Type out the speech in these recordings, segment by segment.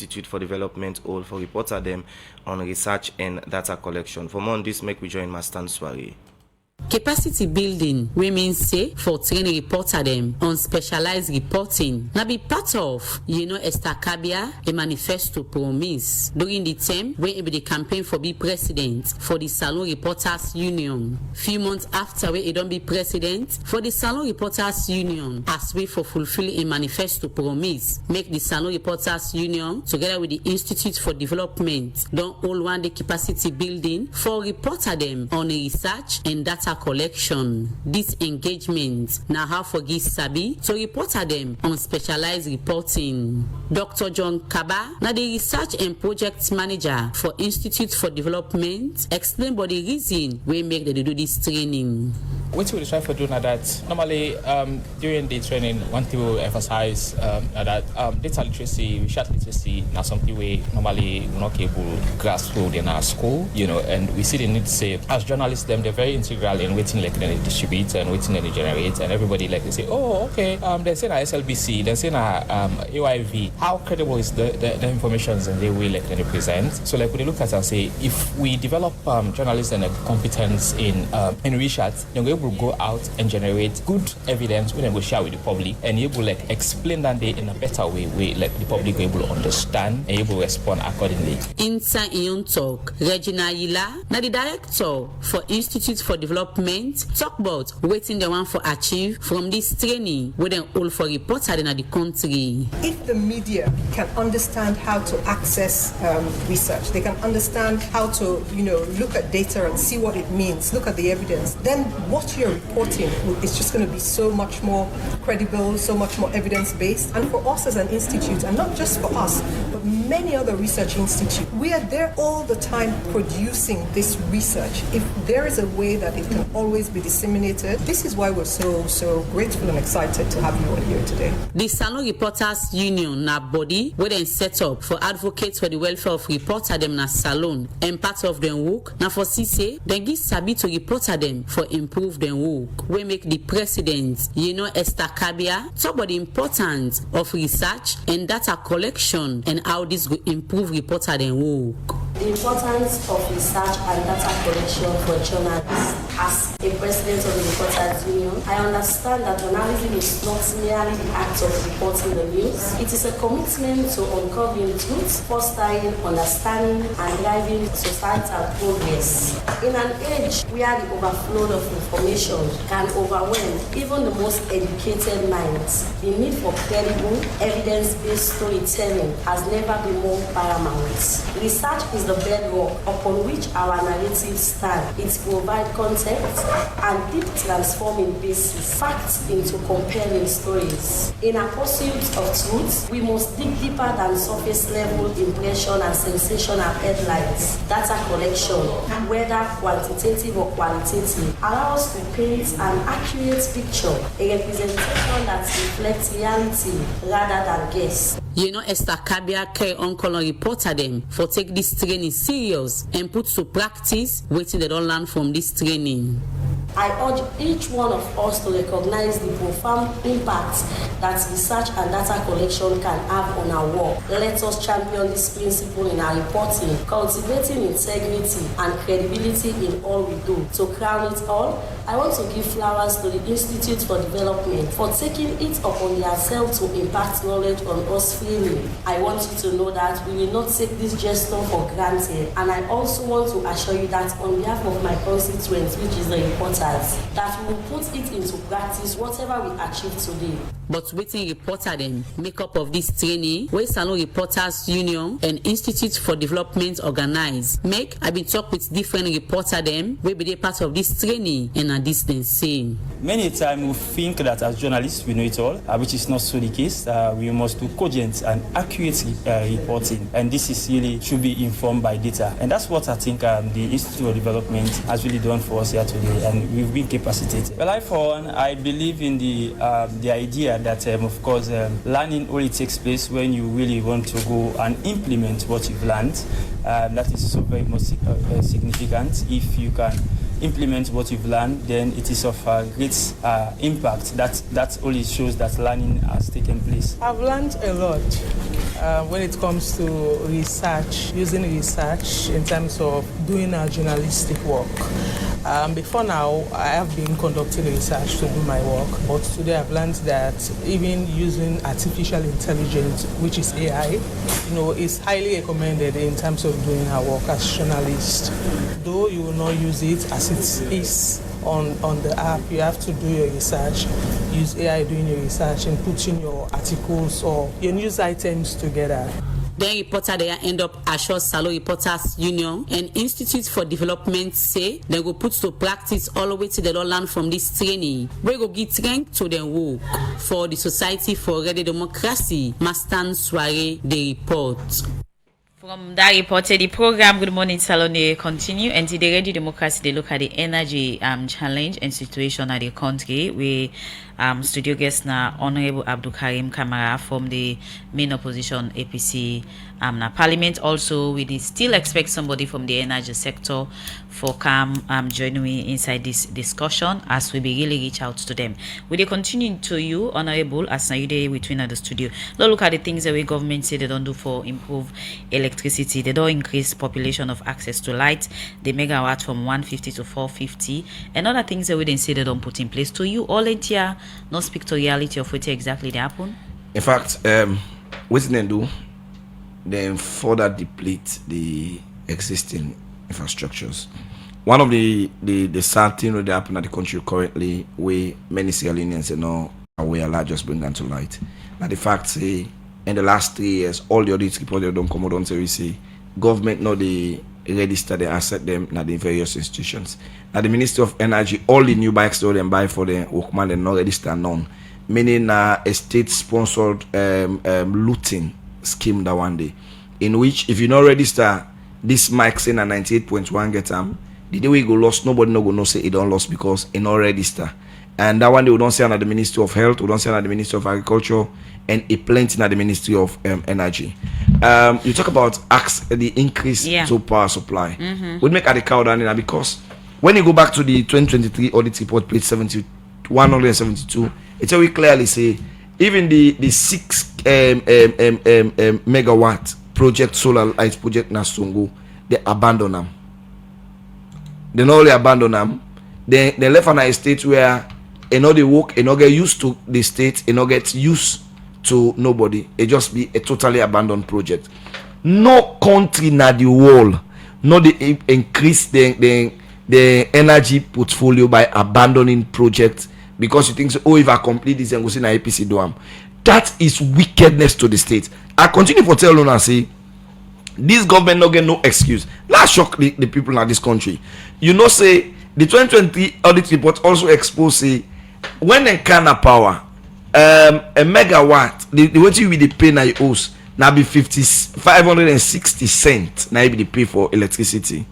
Institute for Development hold for reporter them on research and data collection. For more on this, make we join Mastan Soiree. Capacity building women say for training reporter them on specialized reporting now be part of Esther Kabia a manifesto promise during the term when it be the campaign for be president for the Salon Reporters Union. Few months after when it don't be president for the Salon Reporters Union as way for fulfilling a manifesto promise make the Salon Reporters Union together with the Institute for Development don't hold one the capacity building for reporter them on a research and data collection. This engagement now have for give sabi to reporter them on specialized reporting. Dr. John Kaba, now the research and project manager for Institute for Development, explain about the reason we make them do this training. What we try to do now that normally during the training, one thing we emphasize that data literacy, research literacy, now something we normally not able to grasp through in our school, and we see the need to say as journalists, they're very integral in waiting like they distribute and waiting they generate, and everybody like they say, oh okay, they say na SLBC, they say na AYV. How credible is the information and they will like they present? So like when you look at and say if we develop journalists and competence in research, then we will go out and generate good evidence when they will share with the public and you will like explain that in a better way like the public will able to understand and able to respond accordingly. Inside Ion Talk, Regina Yila, now the director for Institute for Development, talk about waiting the one for achieve from this training with them all for reporter in the country. If the media can understand how to access research, they can understand how to look at data and see what it means, look at the evidence, then what you're reporting is just going to be so much more credible, so much more evidence-based. And for us as an institute, and not just for us, but many other research institutes, we are there all the time producing this research. If there is a way that it can always be disseminated, this is why we're so grateful and excited to have you all here today. The Salon Reporters Union na body where they set up for advocates for the welfare of reporter them na salon, and part of them work now for CC they give sabi to reporter them for improve them work. We make the president Esther Kabia talk about the importance of research and data collection and how this will improve reporter them work. The importance of research and data collection for journalists. As a president of the Reporters Union, I understand that journalism is not merely the act of reporting the news. It is a commitment to uncovering truth, fostering understanding, and driving societal progress. In an age where the overflow of information can overwhelm even the most educated minds, the need for credible, evidence-based storytelling has never been more paramount. Research is the bedrock upon which our narratives stand. It provides context and deep transforming basis, facts into compelling stories. In our pursuit of truth, we must dig deeper than surface level impression and sensational headlines. Data collection, whether quantitative or qualitative, allows us to paint an accurate picture, a representation that reflects reality rather than guess. Esther Kabia carry on calling reporter them for take this training serious and put to practice waiting they don't learn from this training. I urge each one of us to recognize the profound impact that research and data collection can have on our work. Let us champion this principle in our reporting, cultivating integrity and credibility in all we do. To crown it all, I want to give flowers to the Institute for Development for taking it upon themselves to impart knowledge on us freely. I want you to know that we will not take this gesture for granted, and I also want to assure you that on behalf of my constituents, which is the reporters, that we will put it into practice whatever we achieve today. But waiting reporter them make up of this training where Salon Reporters Union and Institute for Development organize. I've been talk with different reporter them will be part of this training and at this then same. Many times we think that as journalists we know it all, which is not so the case. We must do cogent and accurate reporting, and this is really should be informed by data, and that's what I think the Institute of Development has really done for us here today, and we've been capacitated. Well, for one, I believe in the idea that of course learning only takes place when you really want to go and implement what you've learned. That is so very much significant. If you can implement what you've learned, then it is of great impact. That only shows that learning has taken place. I've learned a lot when it comes to research, using research in terms of doing our journalistic work. Before now, I have been conducting research to do my work, but today I've learned that even using artificial intelligence, which is AI, is highly recommended in terms of doing our work as journalists. Though you will not use it as it is on the app, you have to do your research, use AI doing your research and putting your articles or your news items together. Then reporter they end up assure Salo Reporters Union and Institute for Development say they go put to practice all the way till they don't learn from this training. We go give strength to them work for the Society for Radio Democracy. Mastan Soiree they report. From that reported the program Good Morning Salone continue and to the Radio Democracy they look at the energy challenge and situation at the country where studio guest na Honorable Abdul Karim Kamara from the main opposition APC na parliament. Also we still expect somebody from the energy sector for join me inside this discussion as we be really reach out to them. We dey continue to you Honorable as now you dey between at the studio. Now look at the things that we government say they don't do for improve electricity. They don't increase population of access to light, the megawatt from 150 to 450 and other things that we didn't say they don't put in place. To you all in here not speak to reality of what exactly they happen. In fact, what they do, they further deplete the existing infrastructures. One of the sad things that happen at the country currently, where many Sierra Leoneans say no, we are just bring them to light. Now the fact say in the last 3 years, all the audits report they don't come out on say we say government know they register the asset them na the various institutions. Now the Ministry of Energy, all the new bikes they them buy for the workman they not register none. Meaning a state sponsored looting scheme that one day. In which if you not register this mic saying a 98.1 get the day we go lost, nobody no go know say it don't lost because it not register. And that one day we don't say under the Ministry of Health, we don't say under the Ministry of Agriculture, and a plenty under the Ministry of Energy. You talk about the increase to power supply. We make at the cow down there because when you go back to the 2023 audit report, page 172, it will clearly say even the 6 megawatt project solar light project Nasongo, they abandon them. They not only abandon them, they left on a state where they work, they not get used to the state, they not get used to nobody. It just be a totally abandoned project. No country in the world not they increase the energy portfolio by abandoning projects because you think if I complete this and go see na APC do am. That is wickedness to the state. I continue for tell you and say this government not get no excuse. Let's shock the people in this country. You know say the 2023 audit report also expose say when they can power a megawatt the way you be the pay na house now be 560 cents now be the pay for electricity.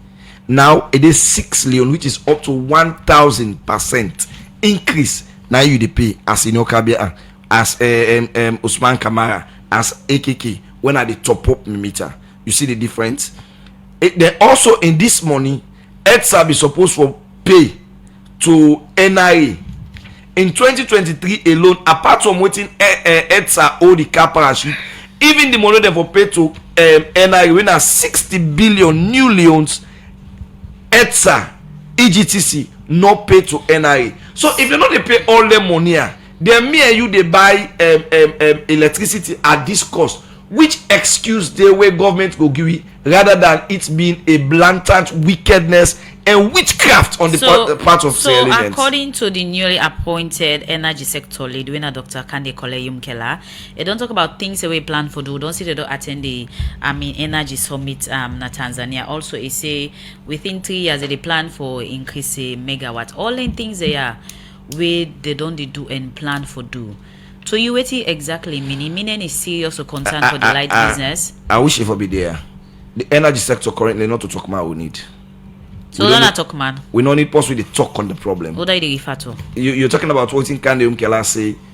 Now it is 6 Leon which is up to 1,000% increase now you the pay as Inokabia as Usman Kamara as AKK when at the top up meter. You see the difference. Then also in this money EDSA be supposed to pay to NIA in 2023 alone, apart from waiting EDSA owe the car parachute, even the money they for pay to NIA when 60 billion new loans, EDSA, EGTC not pay to NIA. So if you know they pay all the money, then me and you they buy electricity at this cost. Which excuse the way government will give it rather than it being a blatant wickedness and witchcraft on the part of Sierra Leone. So according to the newly appointed energy sector lead, winner Dr. Kande Koleyum Kela, they don't talk about things that we plan for do. Don't say they don't attend the energy summit na Tanzania. Also, they say within 3 years they plan for increase megawatt. All in things they are where they don't do and plan for do. So you waiting exactly meaning is serious or concern for the light business? I wish it would be there. The energy sector currently not to talk man we need. So we don't talk man. We don't need possibly to talk on the problem. What are you refer to? You're talking about what in Kande Umkela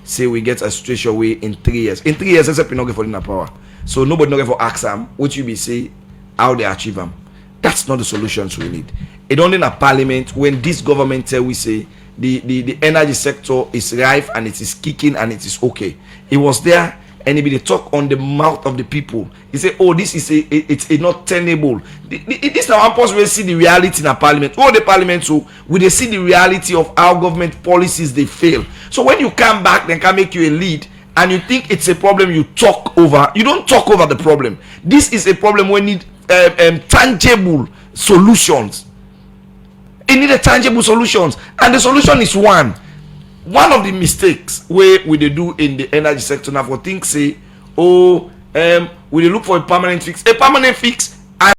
say we get a situation where in 3 years. In 3 years, except we not get for the power. So nobody not get for ask them, what you be say how they achieve them. That's not the solutions we need. It only in a parliament when this government tell we say the energy sector is rife and it is kicking and it is okay. It was there and it be the talk on the mouth of the people. He say, oh, this is it's not tenable. This now one we see the reality in a parliament. Oh, the parliament, so we they see the reality of how government policies they fail. So when you come back, then can make you a lead and you think it's a problem you talk over. You don't talk over the problem. This is a problem we need tangible solutions. It need a tangible solutions, and the solution is one of the mistakes we they do in the energy sector now for things say, oh, we dey look for a permanent fix. A permanent fix